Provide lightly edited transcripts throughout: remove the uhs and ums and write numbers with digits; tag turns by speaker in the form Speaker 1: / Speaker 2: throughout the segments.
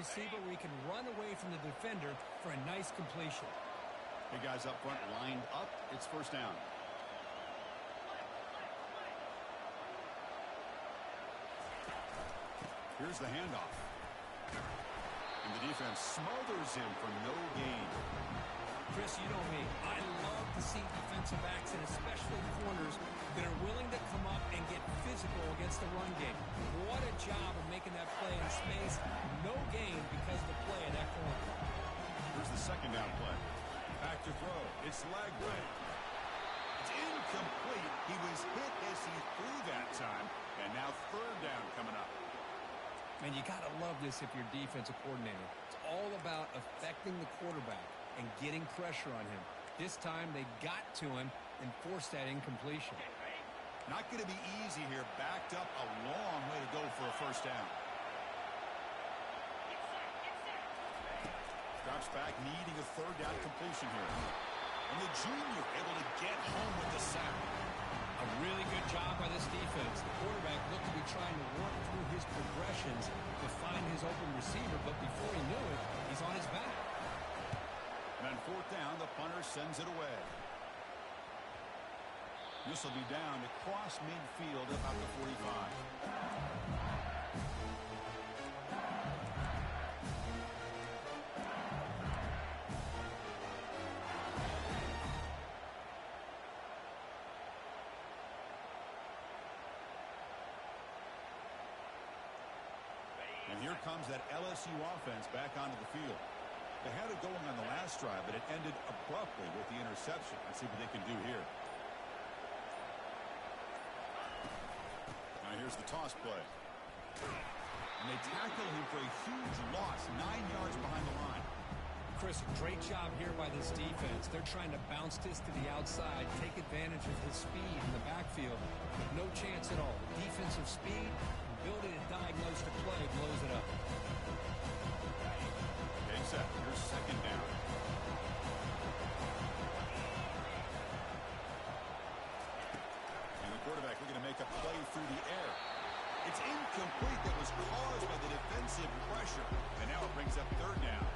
Speaker 1: receiver where he can run away from the defender for a nice completion.
Speaker 2: Hey, guys up front lined up. It's first down. Here's the handoff. And the defense smothers him for no gain.
Speaker 1: Chris, you know me. I love to see defensive backs, and especially corners, that are willing to come up and get physical against the run game. What a job of making that play in space. No gain because of the play in that corner.
Speaker 2: Here's the second down play. Back to throw. It's Lagway. It's incomplete. He was hit as he threw that time. And now third down coming up.
Speaker 1: Man, you got to love this if you're defensive coordinator. It's all about affecting the quarterback and getting pressure on him. This time they got to him and forced that incompletion.
Speaker 2: Not going to be easy here. Backed up a long way to go for a first down. Drops back, needing a third down completion here. And the junior able to get home with the sack.
Speaker 1: A really good job by this defense. The quarterback looked to be trying to work through his progressions to find his open receiver, but before he knew it, he's on his back.
Speaker 2: And on fourth down, the punter sends it away. This will be down across midfield about the 45. And here comes that LSU offense back onto the field. They had it going on the last drive, but it ended abruptly with the interception. Let's see what they can do here. Now here's the toss play. And they tackle him for a huge loss, 9 yards behind the line.
Speaker 1: Chris, great job here by this defense. They're trying to bounce this to the outside, take advantage of his speed in the backfield. No chance at all. Defensive speed, ability to diagnose the play, blows it up.
Speaker 2: Okay, set. Here's second down. And the quarterback looking to make a play through the air. It's incomplete. That was caused by the defensive pressure. And now it brings up third down.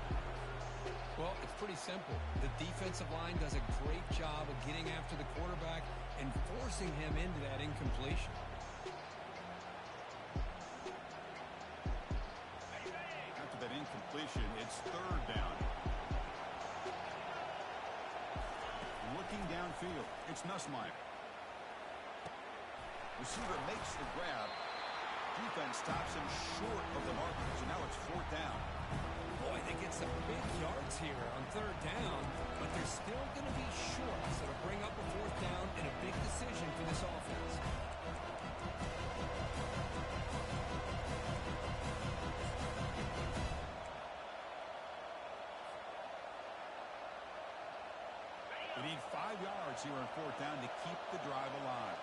Speaker 1: Well, it's pretty simple. The defensive line does a great job of getting after the quarterback and forcing him into that incompletion.
Speaker 2: After that incompletion, it's third down. Looking downfield, it's Nussmeier. Receiver makes the grab. Defense stops him short of the markers, and now it's fourth down.
Speaker 1: Boy, they get some big yards here on third down, but they're still going to be short, so to bring up a fourth down and a big decision for this offense.
Speaker 2: They need 5 yards here on fourth down to keep the drive alive.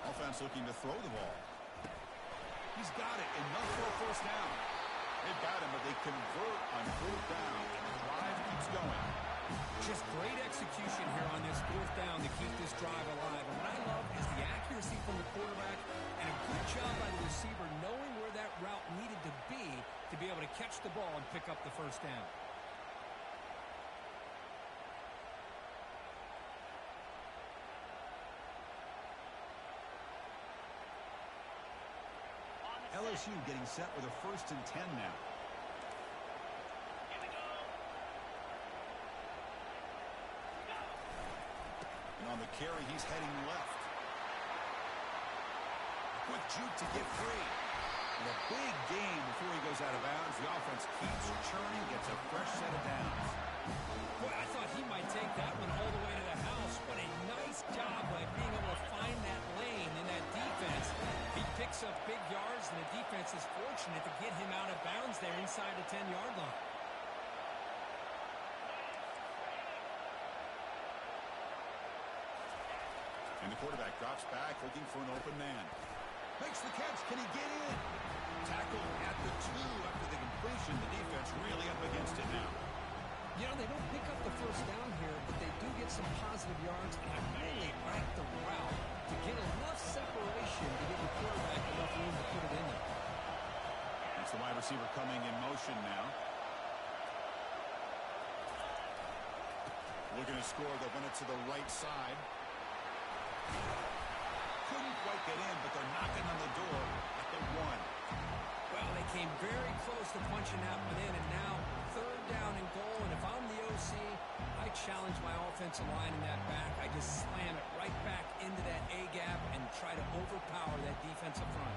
Speaker 2: Offense looking to throw the ball. He's got it, enough for a first down. They've got him, but they convert on fourth down, and the drive keeps going.
Speaker 1: Just great execution here on this fourth down to keep this drive alive. And what I love is the accuracy from the quarterback and a good job by the receiver knowing where that route needed to be able to catch the ball and pick up the first down.
Speaker 2: LSU getting set with a 1st and 10 now. And on the carry, he's heading left. Quick juke to get free. And a big gain before he goes out of bounds. The offense keeps churning, gets a fresh set of downs.
Speaker 1: Boy, I thought he might take that one all the way to the house. What a nice job by being able to find that lane in that defense. He picks up big yards, and the defense is fortunate to get him out of bounds there inside the 10-yard line.
Speaker 2: And the quarterback drops back, looking for an open man. Makes the catch. Can he get in? Tackled at the 2 after the completion. The defense really up against it now.
Speaker 1: You know, they don't pick up the first down here, but they do positive yards, and I really like the route to get enough separation to give the quarterback enough room to put it in there.
Speaker 2: That's the wide receiver coming in motion now. Looking to score, they'll run it to the right side. Couldn't quite get in, but they're knocking on the door at the 1.
Speaker 1: Well, they came very close to punching that one in, and now third down and goal. And if I'm the OC, I challenge my offensive line in that back. I just slam it right back into that A-gap and try to overpower that defensive front.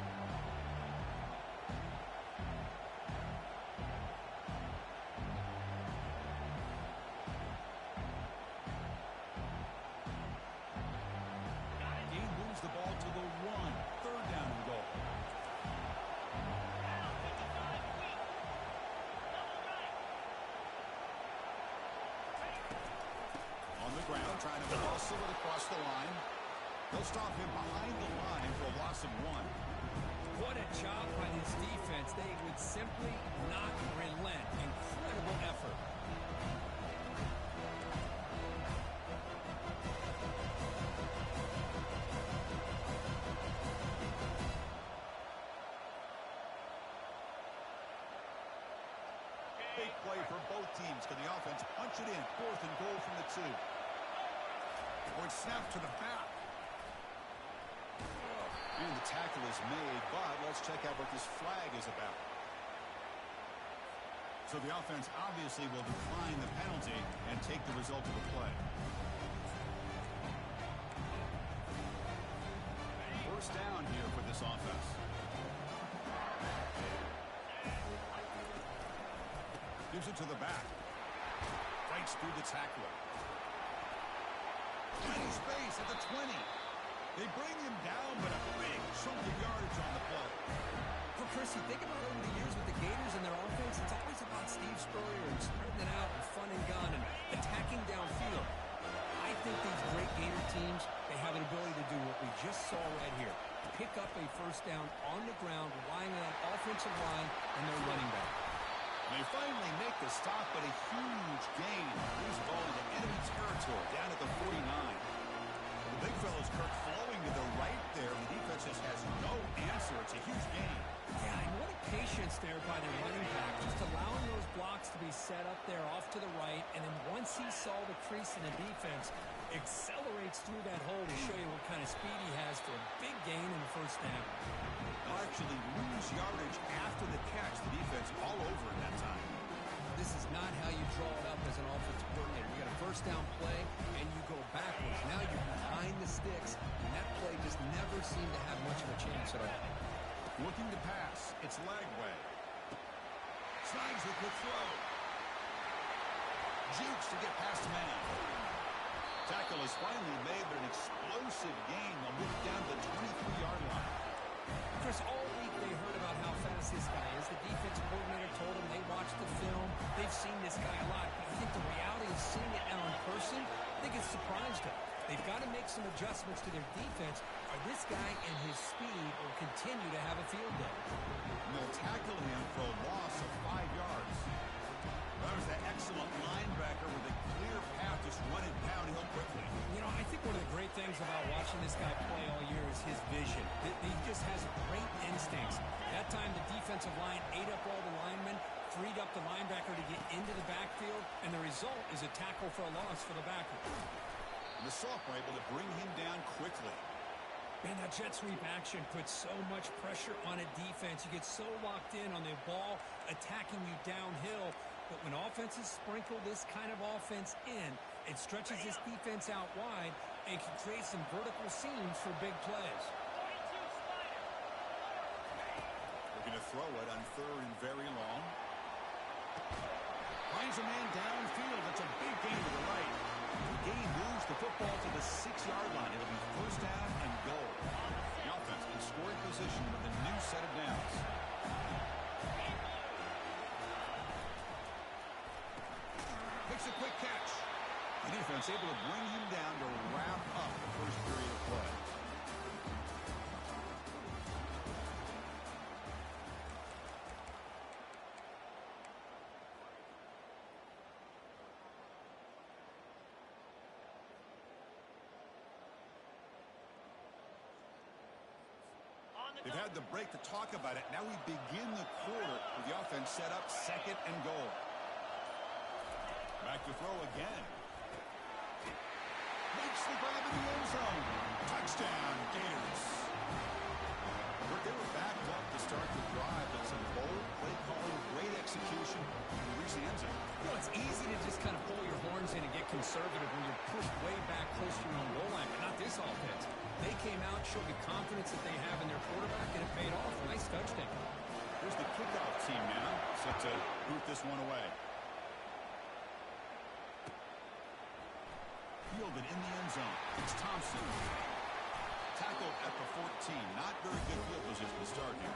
Speaker 2: He moves the ball to the 1. Third down and goal. On the ground, trying to muscle it across the line. They'll stop him behind the line for a loss of 1.
Speaker 1: What a job by this defense. They would simply not relent. Incredible effort.
Speaker 2: Big play for both teams. Can the offense punch it in? 4th and goal from the 2. Or it's snapped to the back. And the tackle is made, but let's check out what this flag is about. So the offense obviously will decline the penalty and take the result of the play. First down here for this offense. Gives it to the back. Breaks through the tackler. Tiny space at the 20. They bring him down, but a big chunk of yardage on the play.
Speaker 1: Well, Chris, you think about over the years with the Gators and their offense, it's always about Steve Spurrier and spreading it out and fun and gun and attacking downfield. I think these great Gator teams, they have an ability to do what we just saw right here. Pick up a first down on the ground, relying on that offensive line and their running back.
Speaker 2: They finally make the stop, but a huge gain. Lose the ball into enemy territory, down at the 49. The big fella's Kirk flowing to the right there. The defense just has no answer. It's a huge gain.
Speaker 1: Yeah, and what a patience there by the running back, just allowing those blocks to be set up there off to the right, and then once he saw the crease in the defense, accelerates through that hole to show you what kind of speed he has for a big gain in the first down.
Speaker 2: They'll actually lose yardage after the catch. The defense all over in that time.
Speaker 1: This is not how you draw it up as an offensive coordinator. You got a first down play, and you go backwards. Now you're behind the sticks, and that play just never seemed to have much of a chance at all.
Speaker 2: Looking to pass. It's Lagway. Slides the quick throw. Jukes to get past man. Tackle is finally made, but an explosive gain. They'll move down to the 23-yard line.
Speaker 1: Chris, all week they heard about how fast this guy is. The defensive coordinator told them they watched the film. They've seen this guy a lot. But I think the reality of seeing it now in person, I think it's surprised them. They've got to make some adjustments to their defense, or this guy and his speed will continue to have a field day.
Speaker 2: And they'll tackle him for a loss of 5 yards. That was that excellent linebacker with a clear path, just running downhill quickly.
Speaker 1: You know, I think one of the great things about watching this guy play all year is his vision. He just has great instincts. That time the defensive line ate up all the linemen, freed up the linebacker to get into the backfield, and the result is a tackle for a loss for the backer.
Speaker 2: And the sophomore able to bring him down quickly.
Speaker 1: Man, that jet sweep action puts so much pressure on a defense. You get so locked in on the ball attacking you downhill. But when offenses sprinkle this kind of offense in, it stretches this defense out wide and can create some vertical seams for big plays.
Speaker 2: Looking to throw it on 3rd and very long. Finds a man downfield. That's a big gain to the right. The gain moves the football to the 6-yard line. It'll be first down and goal. The offense in scoring position with a new set of downs. Makes a quick catch. The defense able to bring him down to wrap up the first period of play. They've had the break to talk about it. Now we begin the quarter with the offense set up 2nd and goal. Back to throw again. Makes the grab in the end zone. Touchdown, Gators. They were backed up to start the drive, but some bold play calling, great execution, and reach the end zone.
Speaker 1: You know, it's easy to just kind of pull your horns in and get conservative when you're pushed way back close to your own goal line, but not this offense. They came out, showed the confidence that they have in their quarterback, and it paid off. Nice touchdown.
Speaker 2: Here's the kickoff team now, set to root this one away. Fielded in the end zone. It's Thompson. Tackled at the 14. Not very good field position to start here.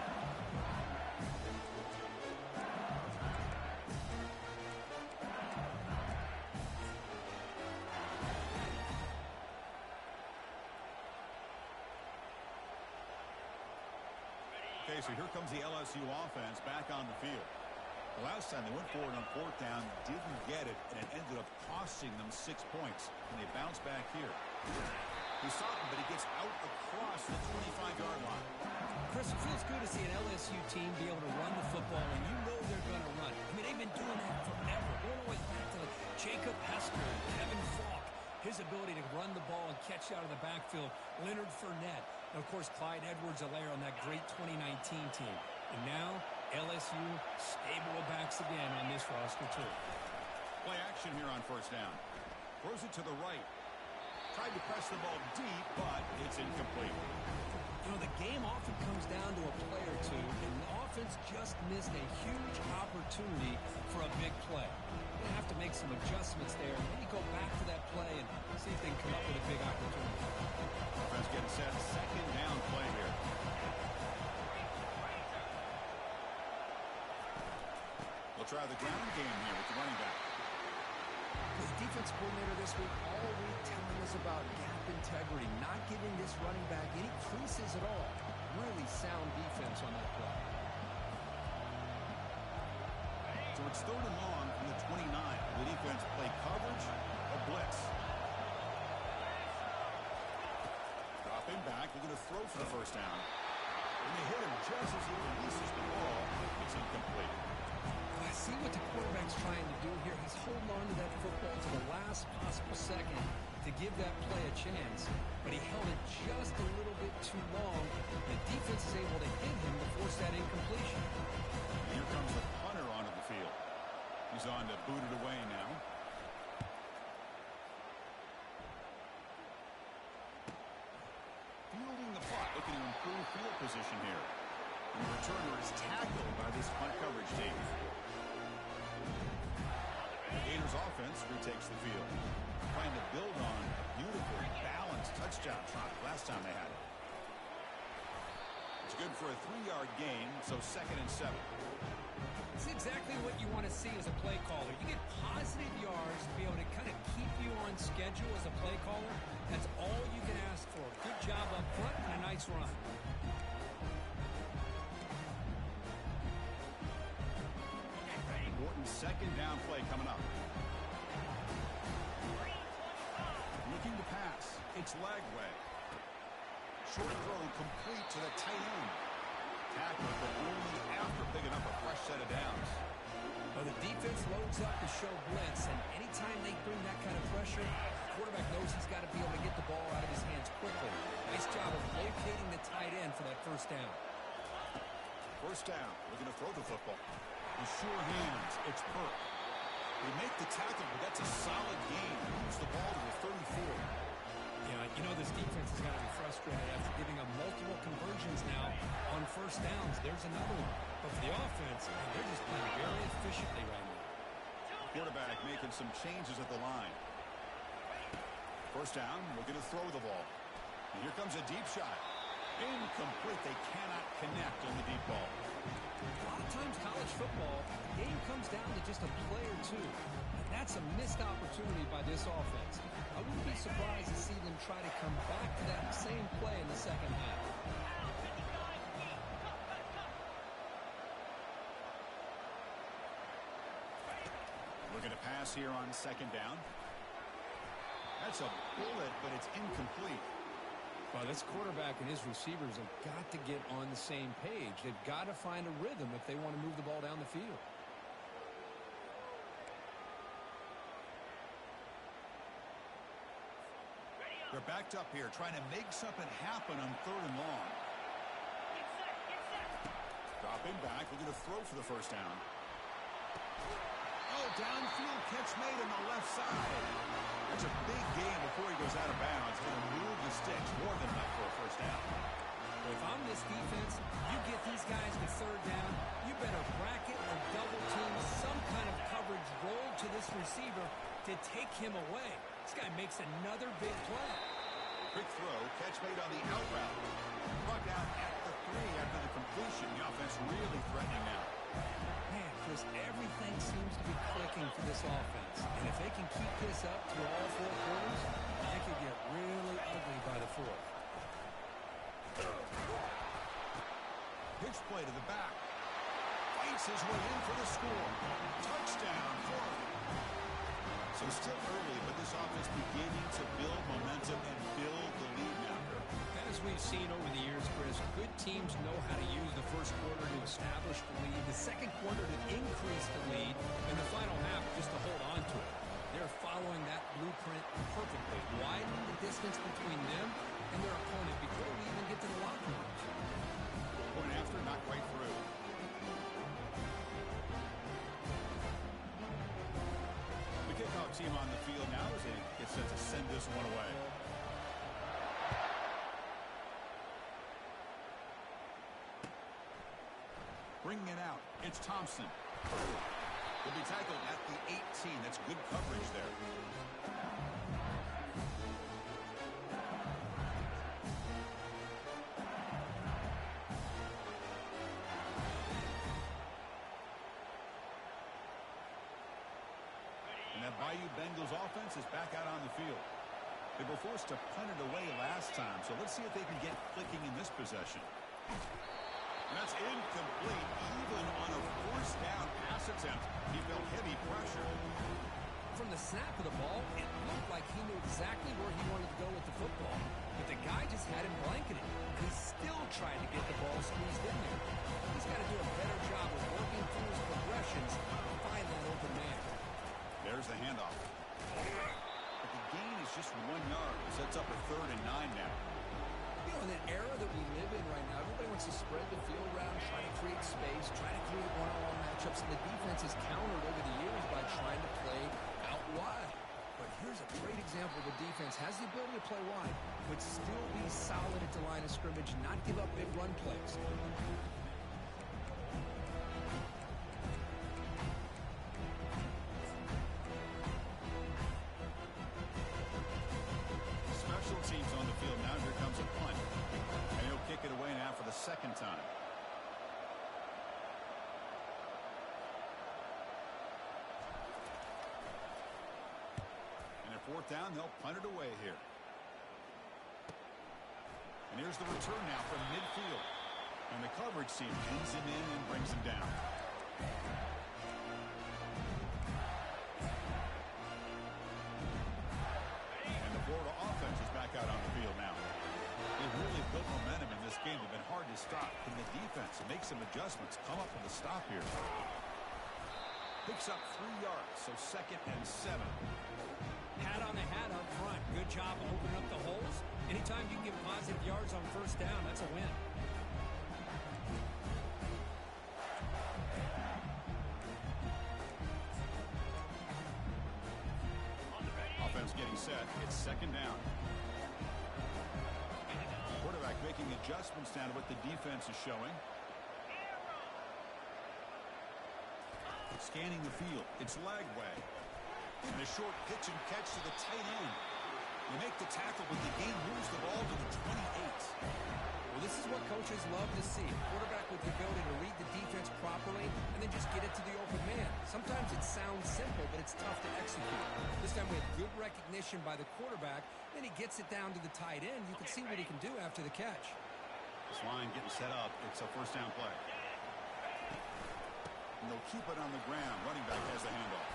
Speaker 2: Okay, so here comes the LSU offense back on the field. The last time they went for it on 4th down, didn't get it, and it ended up costing them 6 points. And they bounce back here. He saw him, but he gets out across the 25-yard line.
Speaker 1: Chris, it feels good to see an LSU team be able to run the football, and you know they're going to run. I mean, they've been doing that forever. Going all the way back to Jacob Hester and Kevin Falk. His ability to run the ball and catch out of the backfield. Leonard Fournette. And, of course, Clyde Edwards-Helaire on that great 2019 team. And now, LSU stable of backs again on this roster, too.
Speaker 2: Play action here on 1st down. Throws it to the right. Tried to press the ball deep, but it's incomplete.
Speaker 1: You know, the game often comes down to a play or two, and the offense just missed a huge opportunity for a big play. They have to make some adjustments there, and maybe go back to that play and see if they can come up with a big opportunity.
Speaker 2: Offense getting set. 2nd down play here. We'll try the ground game here with the running back.
Speaker 1: The defense coordinator this week all week telling us about gap integrity, not giving this running back any creases at all. Really sound defense on that play.
Speaker 2: So it's 3rd and long from the 29. The defense play coverage or blitz. Dropping back. They're going to throw for the 1st down. And they hit him just as he releases the ball. It's incomplete.
Speaker 1: See what the quarterback's trying to do here. He's holding on to that football to the last possible second to give that play a chance, but he held it just a little bit too long. The defense is able to hit him to force that incompletion.
Speaker 2: Here comes the punter onto the field. He's on to boot it away now. Fielding the punt, looking to improve field position here. And the returner is tackled by this punt coverage team. The Gators offense retakes the field, trying to build on a beautiful, balanced touchdown drive last time they had it. It's good for a 3-yard gain, so 2nd and 7.
Speaker 1: It's exactly what you want to see as a play caller. You get positive yards to be able to kind of keep you on schedule as a play caller. That's all you can ask for. Good job up front and a nice run.
Speaker 2: Morton's 2nd down play coming up. Looking to pass. It's Lagway. Short throw complete to the tight end. Tackled, but only after picking up a fresh set of downs.
Speaker 1: Well, the defense loads up to show blitz, and anytime they bring that kind of pressure, the quarterback knows he's got to be able to get the ball out of his hands quickly. Nice job of locating the tight end for that 1st down.
Speaker 2: 1st down. Looking to throw the football. With sure hands, it's Burke. They make the tackle, but that's a solid gain. Moves the ball to the 34.
Speaker 1: Yeah, you know this defense has got to be frustrated after giving up multiple conversions now on 1st downs. There's another one. But for the offense, they're just playing very efficiently right now.
Speaker 2: Quarterback making some changes at the line. 1st down, looking to throw the ball. And here comes a deep shot. Incomplete. They cannot connect on the deep ball.
Speaker 1: A lot of times college football, the game comes down to just a play or two. And that's a missed opportunity by this offense. I wouldn't be surprised to see them try to come back to that same play in the 2nd half.
Speaker 2: Looking to pass here on 2nd down. That's a bullet, but it's incomplete.
Speaker 1: Well, this quarterback and his receivers have got to get on the same page. They've got to find a rhythm if they want to move the ball down the field.
Speaker 2: They're backed up here, trying to make something happen on 3rd and long. Dropping back, looking to throw for the first down. Oh, downfield catch made on the left side. That's a big gain before he goes out of bounds. Going to move the sticks more than enough for a first down.
Speaker 1: If I'm this defense, you get these guys to 3rd down, you better bracket or double team some kind of coverage roll to this receiver to take him away. This guy makes another big play.
Speaker 2: Quick throw, catch made on the out route. Brought down at the 3 after the completion. The offense really threatening now.
Speaker 1: Man, Chris, everything seems to be clicking for this offense. And if they can keep this up through all 4 quarters, it could get really ugly by the 4th.
Speaker 2: Pitch play to the back. Fights his way in for the score. Touchdown, Florida. So still early, but this offense beginning to build momentum and build the lead now.
Speaker 1: As we've seen over the years, Chris, good teams know how to use the first quarter to establish the lead, the second quarter to increase the lead, and the final half just to hold on to it. They're following that blueprint perfectly, widening the distance between them and their opponent before we even get to the locker rooms.
Speaker 2: Point after, not quite through. The kickoff team on the field now as they get set to send this one away. Bringing it out, it's Thompson. He'll be tackled at the 18. That's good coverage there. And that Bayou Bengals offense is back out on the field. They were forced to punt it away last time, so let's see if they can get clicking in this possession. And that's incomplete, even on a forced down pass attempt. He felt heavy pressure.
Speaker 1: From the snap of the ball, it looked like he knew exactly where he wanted to go with the football. But the guy just had him blanketed. He still tried to get the ball squeezed in there. He's got to do a better job of working through his progressions to find that open man.
Speaker 2: There's the handoff. But the gain is just 1 yard. It sets up a 3rd and 9 now.
Speaker 1: You know, in an era that we live in right now, everybody wants to spread the field around, try to create space, try to create one-on-one matchups, and the defense has countered over the years by trying to play out wide. But here's a great example of the defense has the ability to play wide, but still be solid at the line of scrimmage, not give up big run plays.
Speaker 2: Special teams on the field now. Here comes a punt. And he'll kick it away now for the 2nd time. And at 4th down, they'll punt it away here. And here's the return now from midfield. And the coverage team pins him in and brings him down. And the Florida offense is back out on the field now. They've really built momentum in this game. They've been hard to stop. Can the defense make some adjustments, come up with a stop here? Picks up 3 yards, so 2nd and 7.
Speaker 1: Hat on the hat up front. Good job of opening up the holes. Anytime you can get positive yards on 1st down, that's a win.
Speaker 2: Offense getting set. It's 2nd down. Quarterback making adjustments down to what the defense is showing. Scanning the field. It's Lagway. And a short pitch and catch to the tight end. They make the tackle, but the game moves the ball to the 28.
Speaker 1: Well, this is what coaches love to see. A quarterback with the ability to read the defense properly and then just get it to the open man. Sometimes it sounds simple, but it's tough to execute. This time we have good recognition by the quarterback. Then he gets it down to the tight end. You can see what he can do after the catch.
Speaker 2: This line getting set up. It's a 1st down play. And they'll keep it on the ground. Running back has the handoff.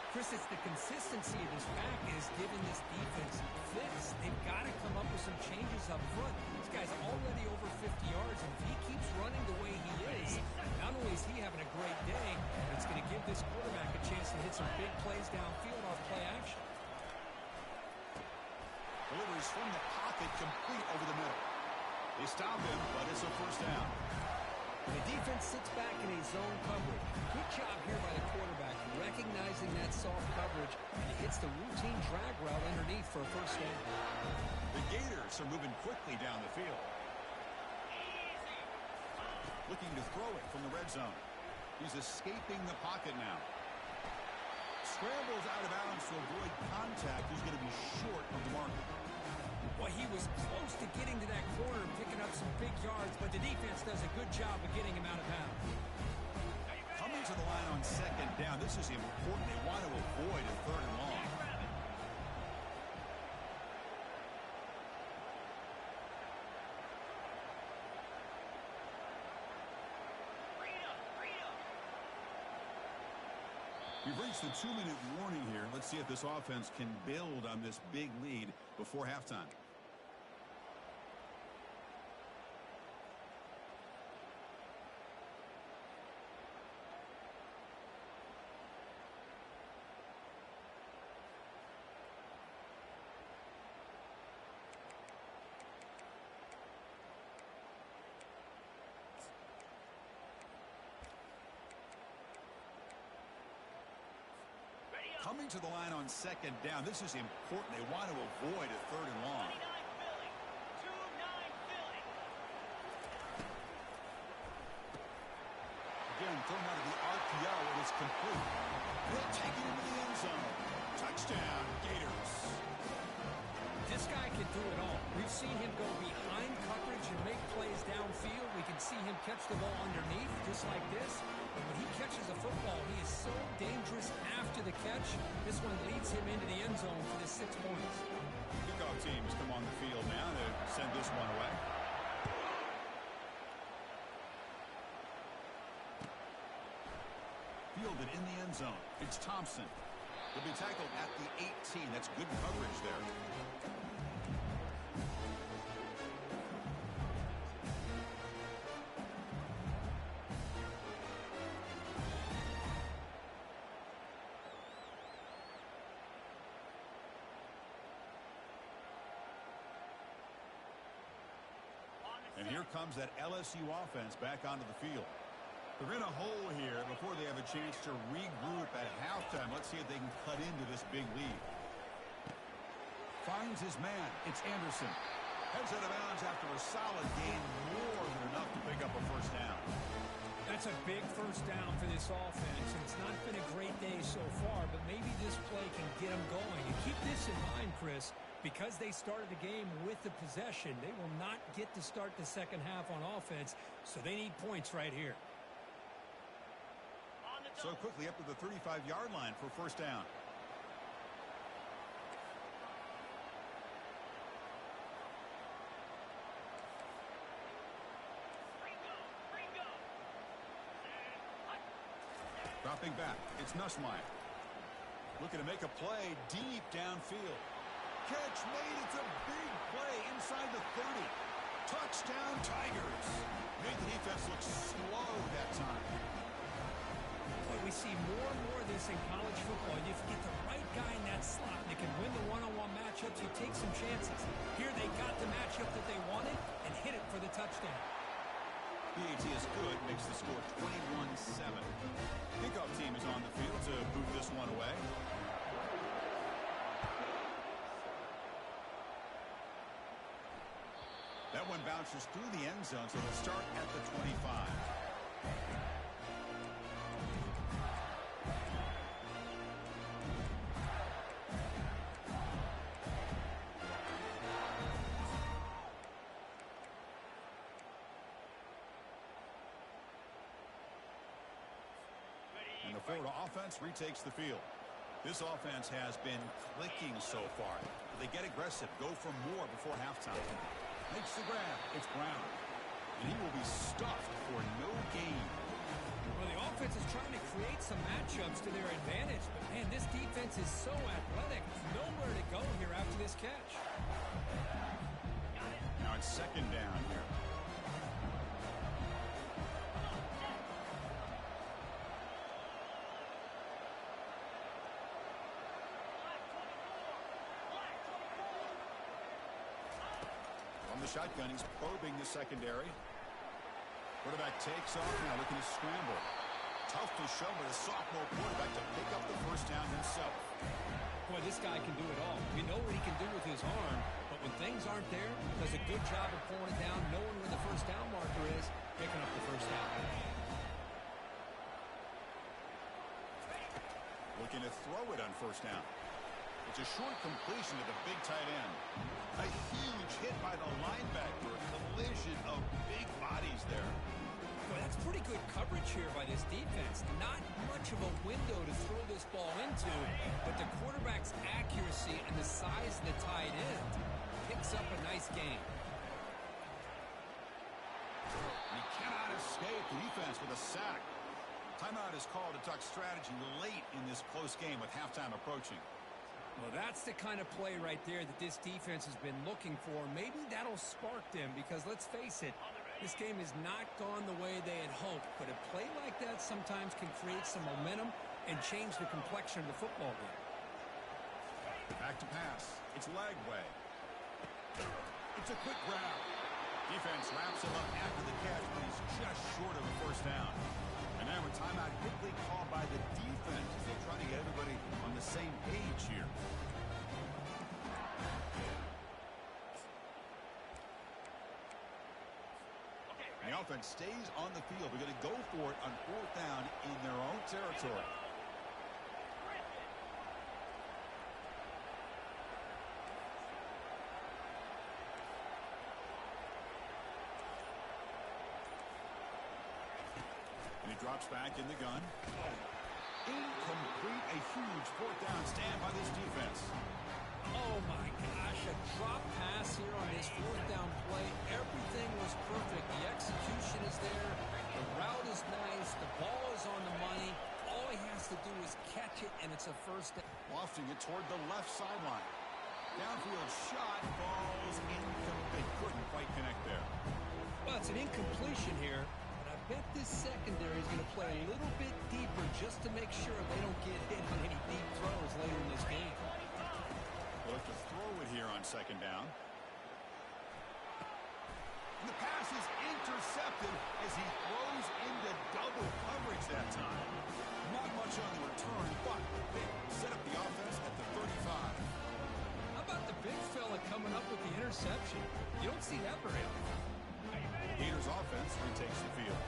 Speaker 1: Chris, it's the consistency of this pack is giving this defense fits. They've got to come up with some changes up front. This guy's already over 50 yards, and if he keeps running the way he is, not only is he having a great day, but it's going to give this quarterback a chance to hit some big plays downfield off play action.
Speaker 2: Delivers from the pocket, complete over the middle. They stop him, but it's a first down.
Speaker 1: The defense sits back in a zone coverage. Good job here by the quarterback, recognizing that soft coverage, and he hits the routine drag route underneath for a first down.
Speaker 2: The Gators are moving quickly down the field. Looking to throw it from the red zone. He's escaping the pocket now. Scrambles out of bounds to avoid contact. He's going to be short of the mark.
Speaker 1: Well, he was close to getting to that corner and picking up some big yards, but the defense does a good job of getting him out of bounds.
Speaker 2: Coming to the line on second down. This is important. They want to avoid a third and long. We've reached the 2-minute warning here. Let's see if this offense can build on this big lead before halftime. Coming to the line on second down. This is important. They want to avoid a third and long. Again, thrown out of the RPO. It is complete. They'll take it into the end zone. Touchdown, Gators.
Speaker 1: This guy can do it all. We've seen him go behind coverage and make plays downfield. We can see him catch the ball underneath, just like this. But when he catches a football, he is so dangerous after the catch. This one leads him into the end zone for the 6 points.
Speaker 2: Kickoff teams come on the field now to send this one away. Fielded in the end zone. It's Thompson. He'll be tackled at the 18. That's good coverage there. And here comes that LSU offense back onto the field. They're in a hole here before they have a chance to regroup at halftime. Let's see if they can cut into this big lead. Finds his man. It's Anderson. Heads out of bounds after a solid gain, more than enough to pick up a first down.
Speaker 1: That's a big first down for this offense, and it's not been a great day so far, but maybe this play can get them going. And keep this in mind, Chris, because they started the game with the possession, they will not get to start the second half on offense, so they need points right here.
Speaker 2: So quickly up to the 35-yard line for first down. Dropping back, it's Nussmeier. Looking to make a play deep downfield. Catch made, it's a big play inside the 30. Touchdown, Tigers. Made the defense look slow that time.
Speaker 1: Boy, we see more and more of this in college football. You get the right guy in that slot, and they can win the one-on-one matchups. You take some chances. Here they got the matchup that they wanted and hit it for the touchdown.
Speaker 2: PAT is good, makes the score 21-7. Kickoff team is on the field to boot this one away. That one bounces through the end zone, so they'll start at the 25. And the Florida offense retakes the field. This offense has been clicking so far. They get aggressive, go for more before halftime. Makes the grab. It's Brown. And he will be stuffed for no gain.
Speaker 1: Well, the offense is trying to create some matchups to their advantage. But, man, this defense is so athletic. Nowhere to go here after this catch.
Speaker 2: on second down here. From the shotgun, he's probing the secondary. Quarterback takes off now, looking to scramble. Tough to show, but a sophomore quarterback to pick up the first down himself.
Speaker 1: Boy, this guy can do it all. We know what he can do with his arm, but when things aren't there, does a good job of pulling it down, knowing where the first down marker is, picking up the first down.
Speaker 2: Looking to throw it on first down. It's a short completion to the big tight end. A huge hit by the linebacker. A collision of big bodies there.
Speaker 1: Boy, that's pretty good coverage here by this defense. Not much of a window to throw this ball into, but the quarterback's accuracy and the size of the tight end picks up a nice gain.
Speaker 2: He cannot escape the defense with a sack. Timeout is called to talk strategy late in this close game with halftime approaching.
Speaker 1: Well, that's the kind of play right there that this defense has been looking for. Maybe that'll spark them because, let's face it, this game has not gone the way they had hoped. But a play like that sometimes can create some momentum and change the complexion of the football game.
Speaker 2: Back to pass. It's Lagway. It's a quick grab. Defense wraps him up after the catch, but he's just short of a first down. And now a timeout quickly called by the defense as they try to get everybody on the same page here. The offense stays on the field. We're going to go for it on fourth down in their own territory. And he drops back in the gun. Incomplete. A huge fourth down stand by this defense.
Speaker 1: Oh, my gosh. A drop pass here on this fourth down play. Everything was perfect. The execution is there. The route is nice. The ball is on the money. All he has to do is catch it, and it's a first down.
Speaker 2: Lofting it toward the left sideline. Downfield shot. Falls incomplete. Couldn't quite connect there.
Speaker 1: Well, it's an incompletion here. But I bet this secondary is going to play a little bit deeper just to make sure they don't get hit on any deep throws later in this game.
Speaker 2: Look to throw it here on second down. And the pass is intercepted as he throws into double coverage that time. Not much on the return, but they set up the offense at the 35.
Speaker 1: How about the big fella coming up with the interception? You don't see that very often.
Speaker 2: Gators offense retakes the field.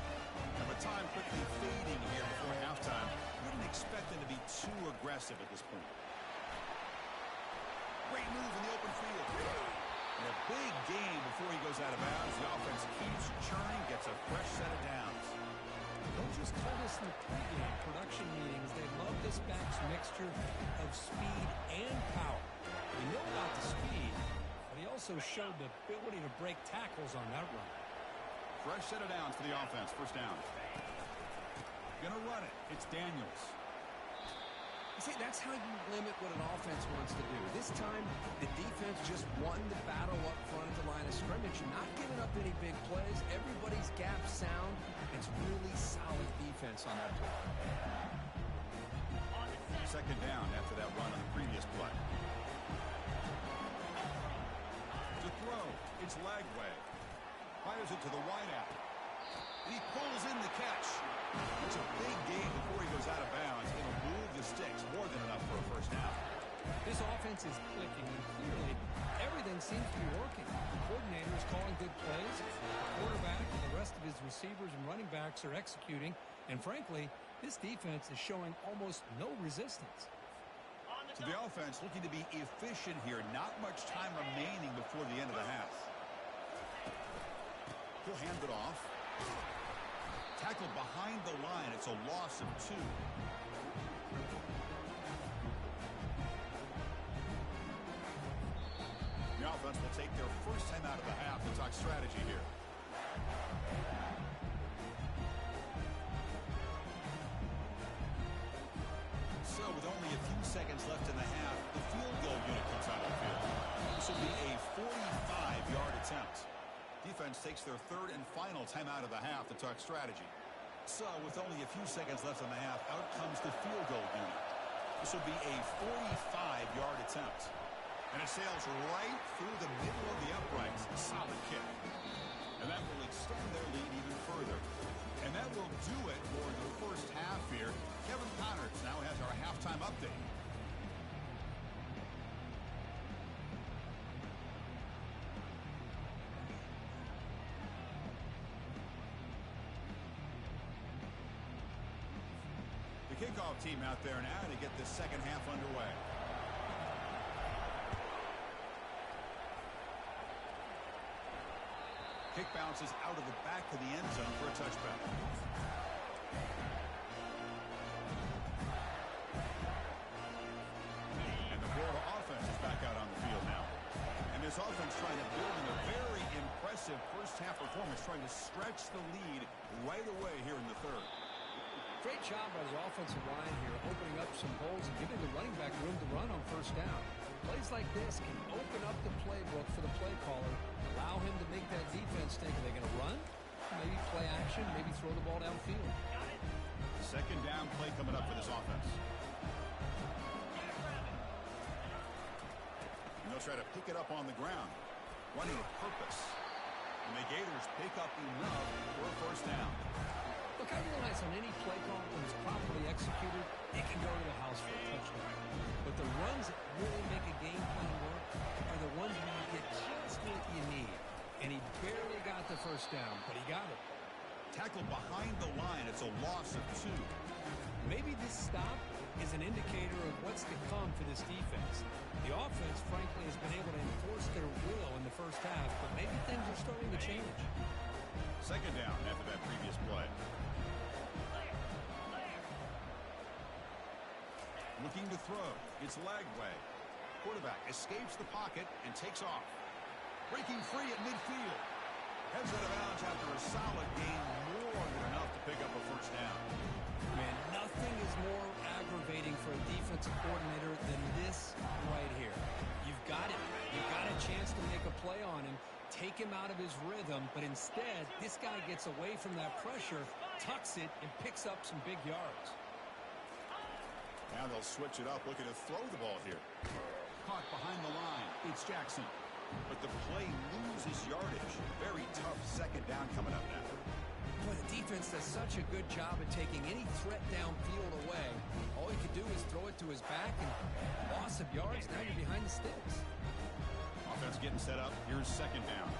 Speaker 2: And with time quickly fading here before halftime, wouldn't expect them to be too aggressive at this point. Great move in the open field. And a big gain before he goes out of bounds. The offense keeps churning, gets a fresh set of downs.
Speaker 1: Coaches told us in the pregame production meetings they love this back's mixture of speed and power. We know about the speed, but he also showed the ability to break tackles on that run.
Speaker 2: Fresh set of downs for the offense. First down. Gonna run it. It's Daniels.
Speaker 1: See, that's how you limit what an offense wants to do. This time, the defense just won the battle up front at the line of scrimmage, not giving up any big plays. Everybody's gap sound. It's really solid defense on that play.
Speaker 2: Second down after that run on the previous play. To throw, it's Lagway. Fires it to the wideout. And he pulls in the catch. It's a big gain before he goes out of bounds. It'll move the sticks more than enough for a first down.
Speaker 1: This offense is clicking, and clearly everything seems to be working. The coordinator is calling good plays. The quarterback and the rest of his receivers and running backs are executing. And frankly, this defense is showing almost no resistance.
Speaker 2: So the offense looking to be efficient here. Not much time remaining before the end of the half. He'll hand it off. Tackled behind the line. It's a loss of 2. The offense will take their first time out of the half to talk strategy here. So with only a few seconds left in the half, the field goal unit comes out of the field. This will be a 45-yard attempt. Defense takes their third and final timeout of the half to talk strategy. So with only a few seconds left in the half, out comes the field goal unit. This will be a 45-yard attempt. And it sails right through the middle of the uprights. Solid kick. And that will extend their lead even further. And that will do it for the first half here. Kevin Connors now has our halftime update. The kickoff team out there now to get this second half underway. Kick bounces out of the back of the end zone for a touchback. And the Florida offense is back out on the field now. And this offense trying to build in a very impressive first half performance, trying to stretch the lead right away here in the third.
Speaker 1: Great job by the offensive line here, opening up some holes and giving the running back room to run on first down. Plays like this can open up the playbook for the play caller, allow him to make that defense think, are they going to run? Maybe play action, maybe throw the ball downfield.
Speaker 2: Second down play coming up for this offense. And they'll try to pick it up on the ground, running with purpose. And the Gators pick up enough for a first down.
Speaker 1: Look, I realize on any play call, when it's properly executed, it can go to the house for a touchdown. But the runs that really make a game plan work are the ones where you get just what you need. And he barely got the first down, but he got it.
Speaker 2: Tackled behind the line. It's a loss of 2.
Speaker 1: Maybe this stop is an indicator of what's to come for this defense. The offense, frankly, has been able to enforce their will in the first half, but maybe things are starting to change.
Speaker 2: Second down after that previous play. Looking to throw. It's Lagway. Quarterback escapes the pocket and takes off. Breaking free at midfield. Heads out of bounds after a solid gain, more than enough to pick up a first down.
Speaker 1: Man, nothing is more aggravating for a defensive coordinator than this right here. You've got it. You've got a chance to make a play on him, take him out of his rhythm, but instead, this guy gets away from that pressure, tucks it, and picks up some big yards.
Speaker 2: Now they'll switch it up, looking to throw the ball here. Caught behind the line. It's Jackson. But the play loses yardage. Very tough second down coming up now.
Speaker 1: Boy, the defense does such a good job at taking any threat downfield away. All he could do is throw it to his back, and loss of yards, now you're behind the sticks.
Speaker 2: Offense getting set up. Here's second down.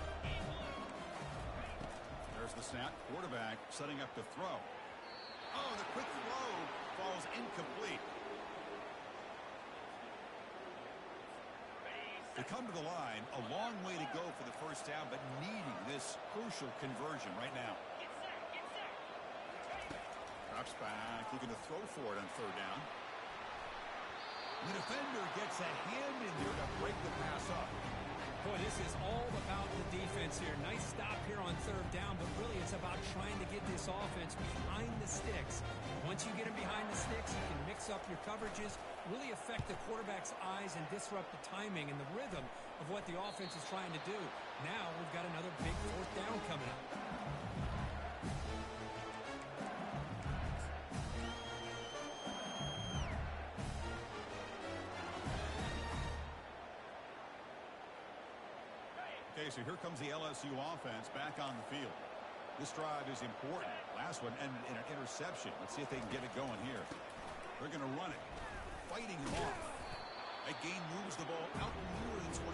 Speaker 2: There's the snap. Quarterback setting up to throw. Oh, the quick throw falls incomplete. They come to the line, a long way to go for the first down, but needing this crucial conversion right now. Drops back, looking to throw for it on third down. The defender gets a hand in there to break the pass up.
Speaker 1: Boy, this is all about the defense here. Nice stop here on third down, but really it's about trying to get this offense behind the sticks. Once you get them behind the sticks, you can mix up your coverages, really affect the quarterback's eyes and disrupt the timing and the rhythm of what the offense is trying to do. Now we've got another big fourth down coming up.
Speaker 2: Okay, so here comes the LSU offense back on the field. This drive is important. Last one ended in an interception. Let's see if they can get it going here. They're going to run it. Fighting him off. That gain moves the ball out more than 25.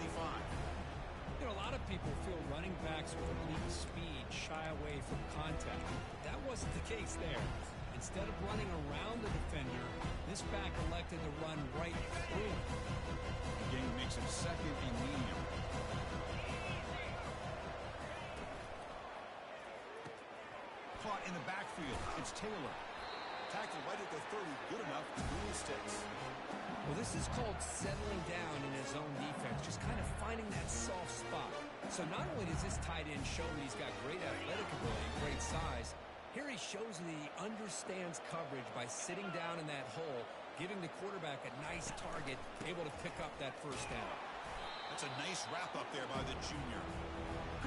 Speaker 1: You know, a lot of people feel running backs with elite speed shy away from contact. That wasn't the case there. Instead of running around the defender, this back elected to run right through him.
Speaker 2: The gain makes it second and medium. Caught in the backfield. It's Taylor. Tackled right at the 30. Good enough to move the sticks.
Speaker 1: Well, this is called settling down in his own defense, just kind of finding that soft spot. So not only does this tight end show that he's got great athletic ability, great size, here he shows that he understands coverage by sitting down in that hole, giving the quarterback a nice target, able to pick up that first down.
Speaker 2: That's a nice wrap up there by the junior.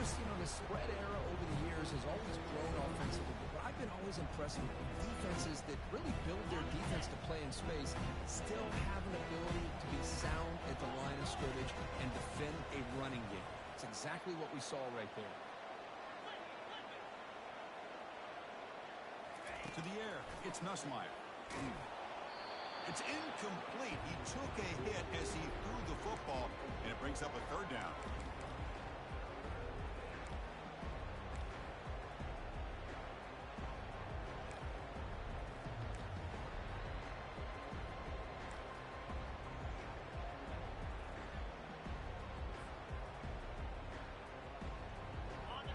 Speaker 1: Chris, you know, the spread era over the years has always grown offensively, but I've been always impressed with defenses that really build their defense to play in space, still have an ability to be sound at the line of scrimmage and defend a running game. It's exactly what we saw right there.
Speaker 2: To the air, it's Nussmeier. It's incomplete. He took a hit as he threw the football, and it brings up a third down.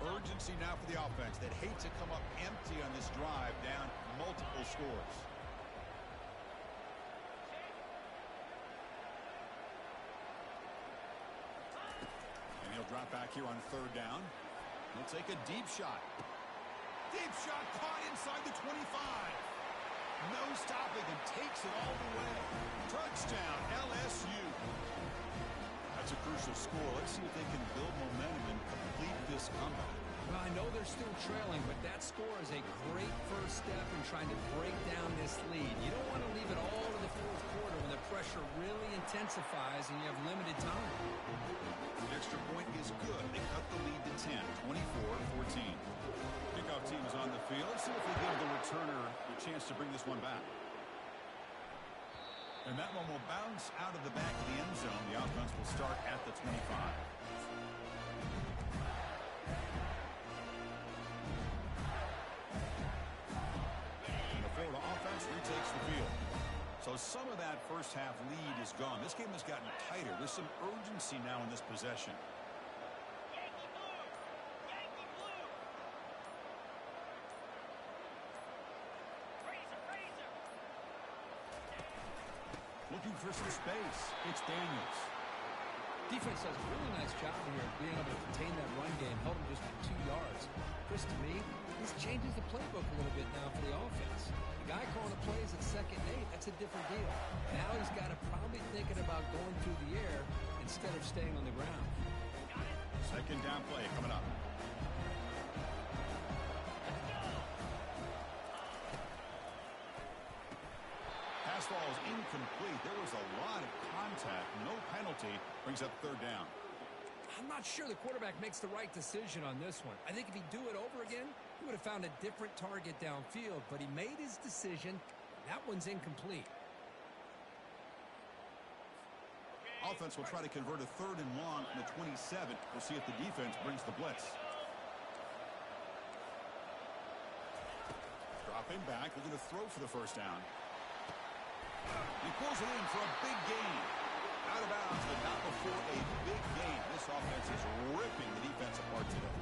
Speaker 2: Urgency now for the offense that hate to come up empty on this drive, down multiple scores. And he'll drop back here on third down. He'll take a deep shot. Deep shot caught inside the 25. No stopping him. Takes it all the way. Touchdown, LSU. That's a crucial score. Let's see if they can build momentum and complete this comeback.
Speaker 1: Well, I know they're still trailing, but that score is a great first step in trying to break down this lead. You don't want to leave it all to the fourth quarter when the pressure really intensifies and you have limited time.
Speaker 2: The extra point is good. They cut the lead to 10, 24-14. Kickoff team is on the field. Let's see if they give the returner a chance to bring this one back. And that one will bounce out of the back of the end zone. The offense will start at the 25. And the Florida offense retakes the field. So some of that first half lead is gone. This game has gotten tighter. There's some urgency now in this possession. Looking for some space. It's Daniels.
Speaker 1: Defense does a really nice job here of being able to contain that run game, held him just 2 yards. Chris, to me, this changes the playbook a little bit now for the offense. The guy calling the plays at 2nd and 8, that's a different deal. Now he's got to probably thinking about going through the air instead of staying on the ground.
Speaker 2: Second down play coming up. Pass ball is incomplete. There was a lot of contact. No penalty. Brings up third down.
Speaker 1: I'm not sure the quarterback makes the right decision on this one. I think if he'd do it over again, he would have found a different target downfield, but he made his decision. That one's incomplete.
Speaker 2: Offense will try to convert a 3rd and long from the 27. We'll see if the defense brings the blitz. Dropping back, looking to throw for the first down. He pulls it in for a big gain. Out of bounds, but not before a big gain. This offense is ripping the defense apart today.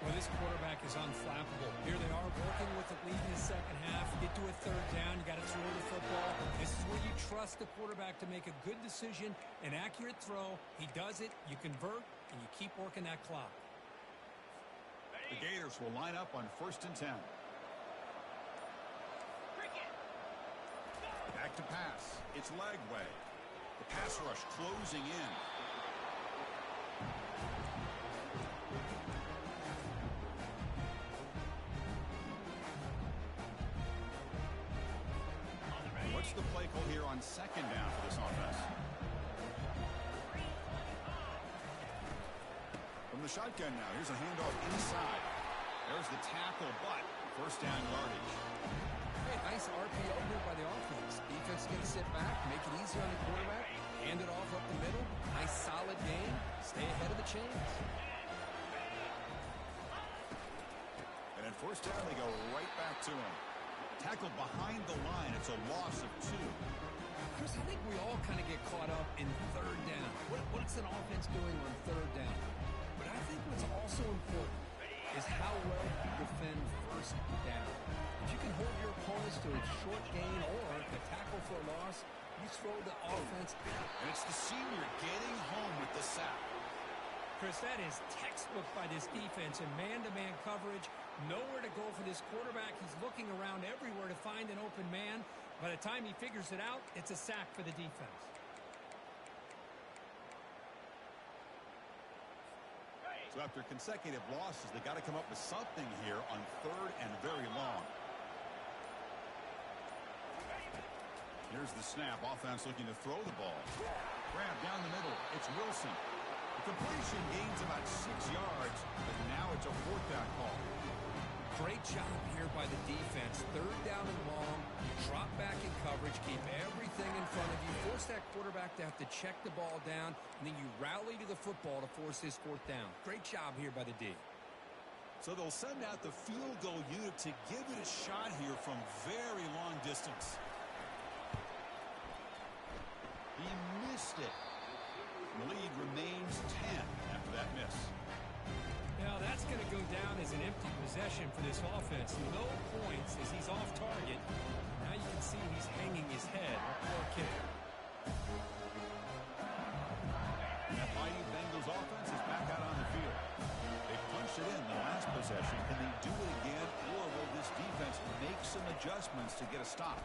Speaker 1: Well, this quarterback is unflappable. Here they are working with the lead in the second half. Get to a 3rd down. You got to throw the football. This is where you trust the quarterback to make a good decision, an accurate throw. He does it, you convert, and you keep working that clock.
Speaker 2: The Gators will line up on 1st and 10. Back to pass. It's Lagway. The pass rush closing in. What's the play call here on 2nd down for this offense? From the shotgun now. Here's a handoff inside. There's the tackle, but 1st down yardage.
Speaker 1: Nice RPO here by the offense. Defense is going to sit back, make it easy on the quarterback, hand it off up the middle. Nice solid game. Stay ahead of the chains.
Speaker 2: And at 1st down, they go right back to him. Tackled behind the line. It's a loss of 2.
Speaker 1: Chris, I think we all kind of get caught up in 3rd down. What's an offense doing on 3rd down? But I think what's also important is how well you defend 1st down. If you can hold your opponents to a short gain or a tackle for a loss, you throw the offense out.
Speaker 2: And it's the senior getting home with the sack.
Speaker 1: Chris, that is textbook by this defense in man-to-man coverage. Nowhere to go for this quarterback. He's looking around everywhere to find an open man. By the time he figures it out, it's a sack for the defense.
Speaker 2: So after consecutive losses, they got to come up with something here on 3rd and very long. Here's the snap. Offense looking to throw the ball. Grab down the middle. It's Wilson. The completion gains about 6 yards, but now it's a 4th down call.
Speaker 1: Great job here by the defense. 3rd down and long. Drop back in coverage. Keep everything in front of you. Force that quarterback to have to check the ball down, and then you rally to the football to force this 4th down. Great job here by the D.
Speaker 2: So they'll send out the field goal unit to give it a shot here from very long distance. He missed it. The lead remains 10 after that miss.
Speaker 1: Now that's going to go down as an empty possession for this offense. No points as he's off target. Now you can see he's hanging his head. Poor kid.
Speaker 2: That mighty Bengals offense is back out on the field. They punched it in the last possession. Can they do it again, or will this defense make some adjustments to get a stop?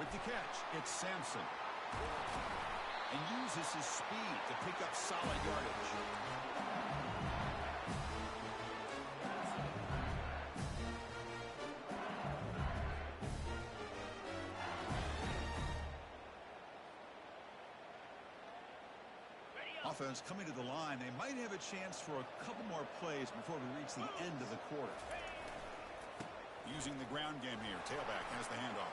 Speaker 2: With the catch, it's Sampson. And uses his speed to pick up solid yardage. Offense coming to the line. They might have a chance for a couple more plays before we reach the end of the quarter. Using the ground game here. Tailback has the handoff.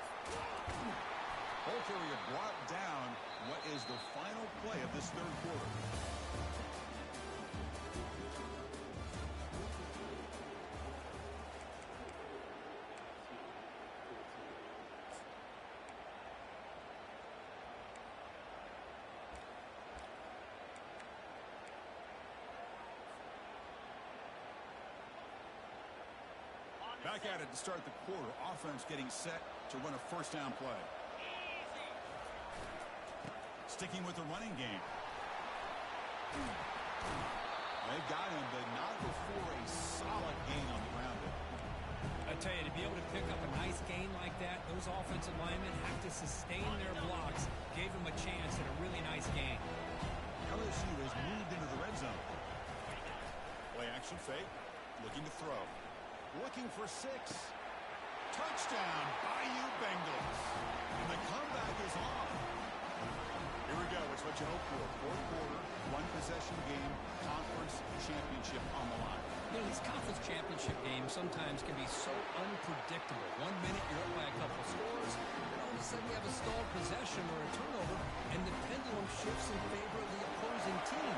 Speaker 2: Ball carrier brought down. What is the final play of this 3rd quarter? Back at it to start the quarter. Offense getting set to run a 1st down play. Sticking with the running game. They've got him, but not before a solid gain on the ground.
Speaker 1: I tell you, to be able to pick up a nice gain like that, those offensive linemen have to sustain their blocks. Gave him a chance at a really nice gain.
Speaker 2: LSU has moved into the red zone. Play action fake. Looking to throw. Looking for 6. Touchdown, Bayou Bengals. And the comeback is on. Here we go. It's what you hope for. 4th quarter, 1-possession game, conference championship on the line.
Speaker 1: You know, these conference championship games sometimes can be so unpredictable. 1 minute you're up by a couple scores, and all of a sudden you have a stalled possession or a turnover, and the pendulum shifts in favor of the opposing team.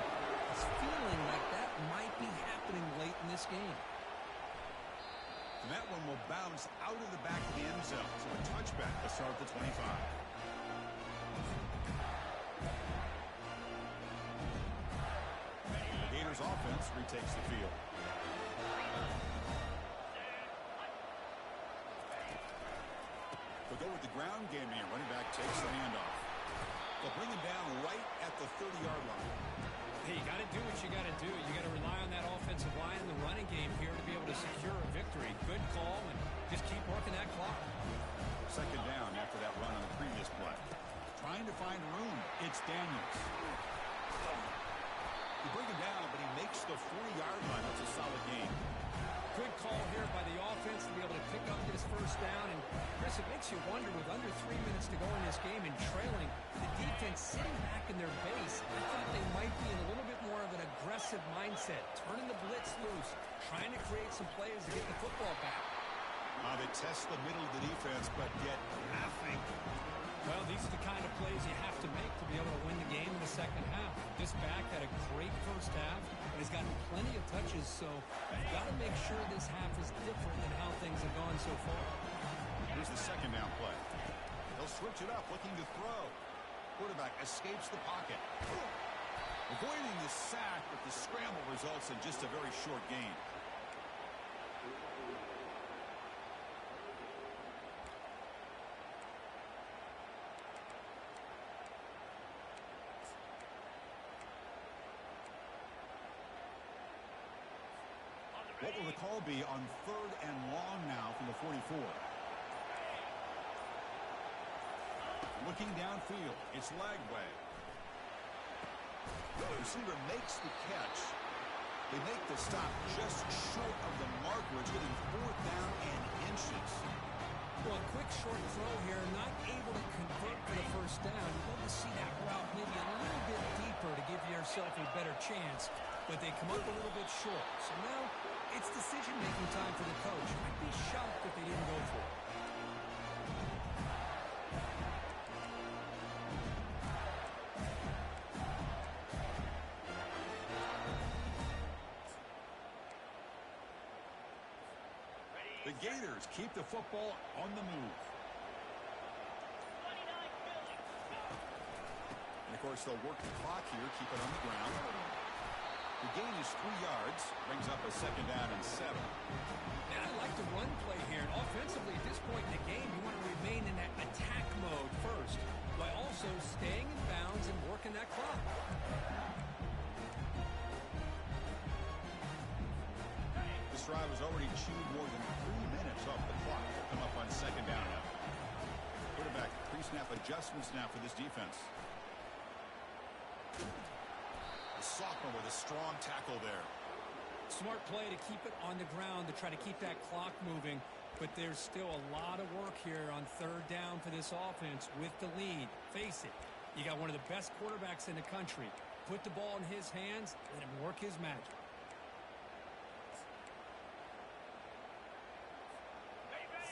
Speaker 1: It's feeling like that might be happening late in this game.
Speaker 2: And that one will bounce out of the back of the end zone. So a touchback to start the 25. The Gators offense retakes the field. They'll go with the ground game here. Running back takes the handoff. They'll bring him down right at the 30-yard line.
Speaker 1: Hey, you got to do what you got to do. You got to rely on that offensive line in the running game here to be able to secure a victory. Good call, and just keep working that clock.
Speaker 2: 2nd down after that run on the previous play. Trying to find room. It's Daniels. You bring him down, but he makes the 40-yard line. That's a solid game.
Speaker 1: Good call here by the offense to be able to pick up this 1st down. And, Chris, it makes you wonder, with under 3 minutes to go in this game and trailing, the defense sitting back in their base, I thought they might be in a little bit more of an aggressive mindset, turning the blitz loose, trying to create some plays to get the football back.
Speaker 2: They test the middle of the defense, but get nothing.
Speaker 1: Well, these are the kind of plays you have to make to be able to win the game in the 2nd half. This back had a great 1st half and has gotten plenty of touches, so you've got to make sure this half is different than how things have gone so far.
Speaker 2: Here's the 2nd down play. They'll switch it up, looking to throw. Quarterback escapes the pocket. Avoiding the sack, but the scramble results in just a very short gain. What will the call be on 3rd and long now from the 44? Looking downfield, it's Lagway. receiver makes the catch. They make the stop just short of the marker. It's getting 4th down and inches.
Speaker 1: Well, a quick short throw here, not able to convert for the first down. You'd love to see that route maybe a little bit deeper to give yourself a better chance, but they come up a little bit short. So now it's decision-making time for the coach. I'd be shocked if they didn't go for it.
Speaker 2: The Gators keep the football on the move. And, of course, they'll work the clock here, keep it on the ground. The gain is 3 yards, brings up a 2nd down and 7.
Speaker 1: And I like the run play here. And offensively, at this point in the game, you want to remain in that attack mode first, while also staying in bounds and working that clock.
Speaker 2: This drive has already chewed more than 3 minutes off the clock. They'll come up on 2nd down now. Quarterback pre-snap adjustments now for this defense. The sophomore with a strong tackle there.
Speaker 1: Smart play to keep it on the ground to try to keep that clock moving, but there's still a lot of work here on 3rd down for this offense with the lead. Face it, you got one of the best quarterbacks in the country. Put the ball in his hands, let him work his magic.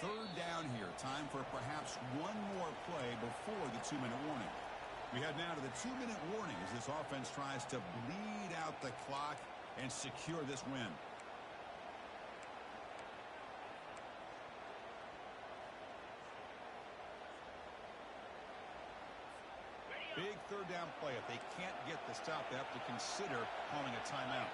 Speaker 2: Third down here. Time for perhaps one more play before the 2-minute warning. We head now to the 2-minute warning as this offense tries to bleed out the clock and secure this win. Big 3rd down play. If they can't get the stop, they have to consider calling a timeout.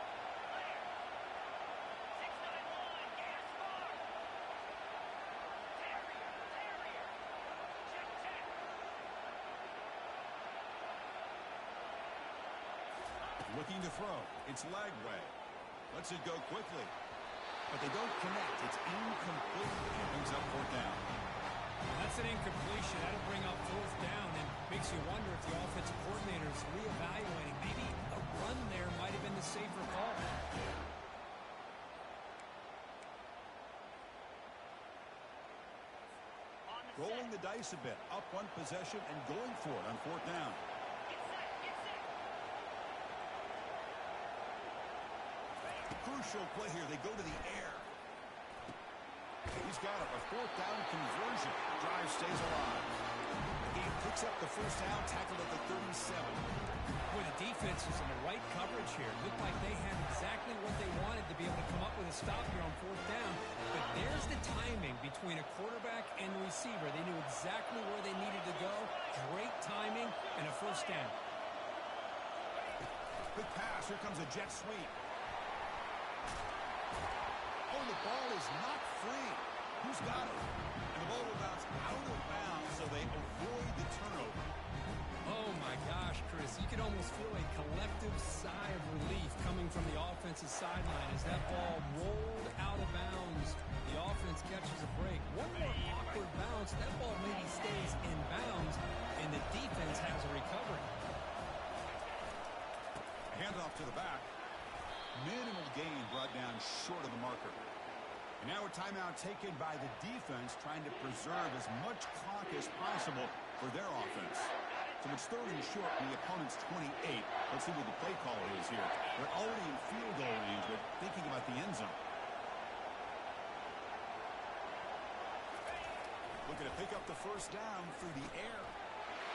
Speaker 2: Looking to throw. It's Lagway. Lets it go quickly. But they don't connect. It's incomplete. And brings up 4th down.
Speaker 1: That's an incompletion. That'll bring up 4th down and makes you wonder if the offensive coordinator is reevaluating. Maybe a run there might have been the safer call.
Speaker 2: Rolling the dice a bit. Up one possession and going for it on 4th down. Crucial play here. They go to the air. He's got it. A 4th down conversion. Drive stays alive. The game picks up the 1st down, tackled at the 37.
Speaker 1: Boy, the defense is in the right coverage here. Looked like they had exactly what they wanted to be able to come up with a stop here on 4th down. But there's the timing between a quarterback and the receiver. They knew exactly where they needed to go. Great timing and a 1st down.
Speaker 2: Good pass. Here comes a jet sweep. Oh, the ball is not free. Who's got it? And the ball will bounce out of bounds, so they avoid the turnover.
Speaker 1: Oh, my gosh, Chris. You can almost feel a collective sigh of relief coming from the offensive sideline as that ball rolled out of bounds. The offense catches a break. One more awkward bounce. That ball maybe stays in bounds, and the defense has a recovery.
Speaker 2: Handoff to the back. Minimal gain brought down short of the marker. And now a timeout taken by the defense, trying to preserve as much clock as possible for their offense. So it's 3rd and short from the opponent's 28. Let's see what the play caller is here. They're already in field goal range, but thinking about the end zone. Looking to pick up the 1st down through the air.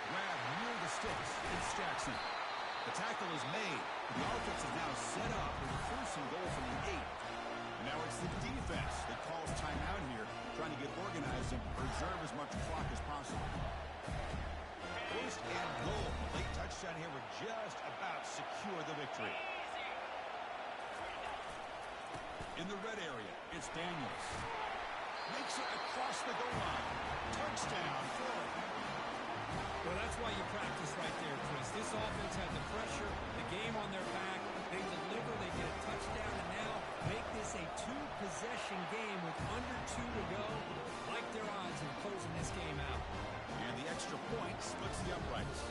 Speaker 2: Grab near the sticks. It's Jackson. The tackle is made. The offense is now set up with 1st and goal from the 8. And now it's the defense that calls timeout here, trying to get organized and preserve as much clock as possible. 1st and goal. A late touchdown here would just about secure the victory. In the red area, it's Daniels. Makes it across the goal line. Touchdown, Florida.
Speaker 1: Well, that's why you practice right there, Chris. This offense had the pressure, the game on their back. They deliver, they get a touchdown, and now make this a 2-possession game with under 2 to go. Like their odds in closing this game out.
Speaker 2: And the extra point splits the uprights.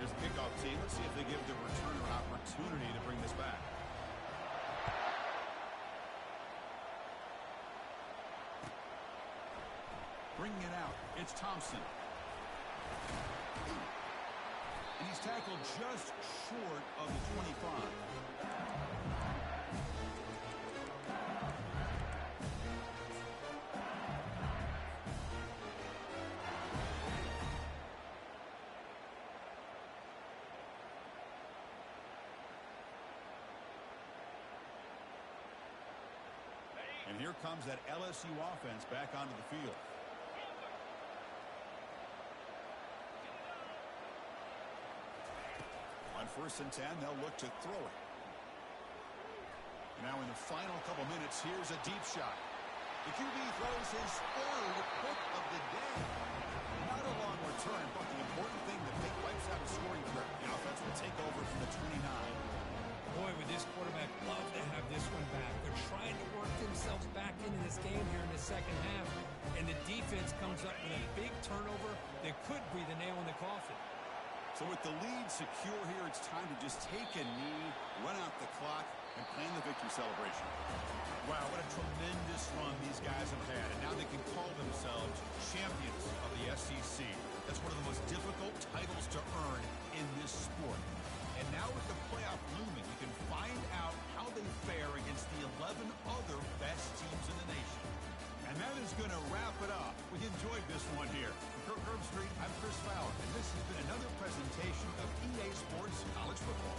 Speaker 2: Here's the kickoff team. Let's see if they give the returner an opportunity to bring this back. Bringing it out, it's Thompson. And he's tackled just short of the 25. And here comes that LSU offense back onto the field. On 1st and 10, they'll look to throw it. Now in the final couple minutes, here's a deep shot. The QB throws his 3rd pick of the day. Not a long return, but the important thing, the pick wipes out a scoring threat. The offense will take over from the 29.
Speaker 1: Boy, would this quarterback love to have this one back. They're trying to work themselves back into this game here in the second half. And the defense comes up with a big turnover that could be the nail in the coffin.
Speaker 2: So with the lead secure here, it's time to just take a knee, run out the clock, and plan the victory celebration. Wow, what a tremendous run these guys have had. And now they can call themselves champions of the SEC. That's one of the most difficult titles to earn in this sport. And now with the playoff looming, we can find out how they fare against the 11 other best teams in the nation. And that is going to wrap it up. We enjoyed this one here. From Kirk Herbstreit, I'm Chris Fowler, and this has been another presentation of EA Sports College Football.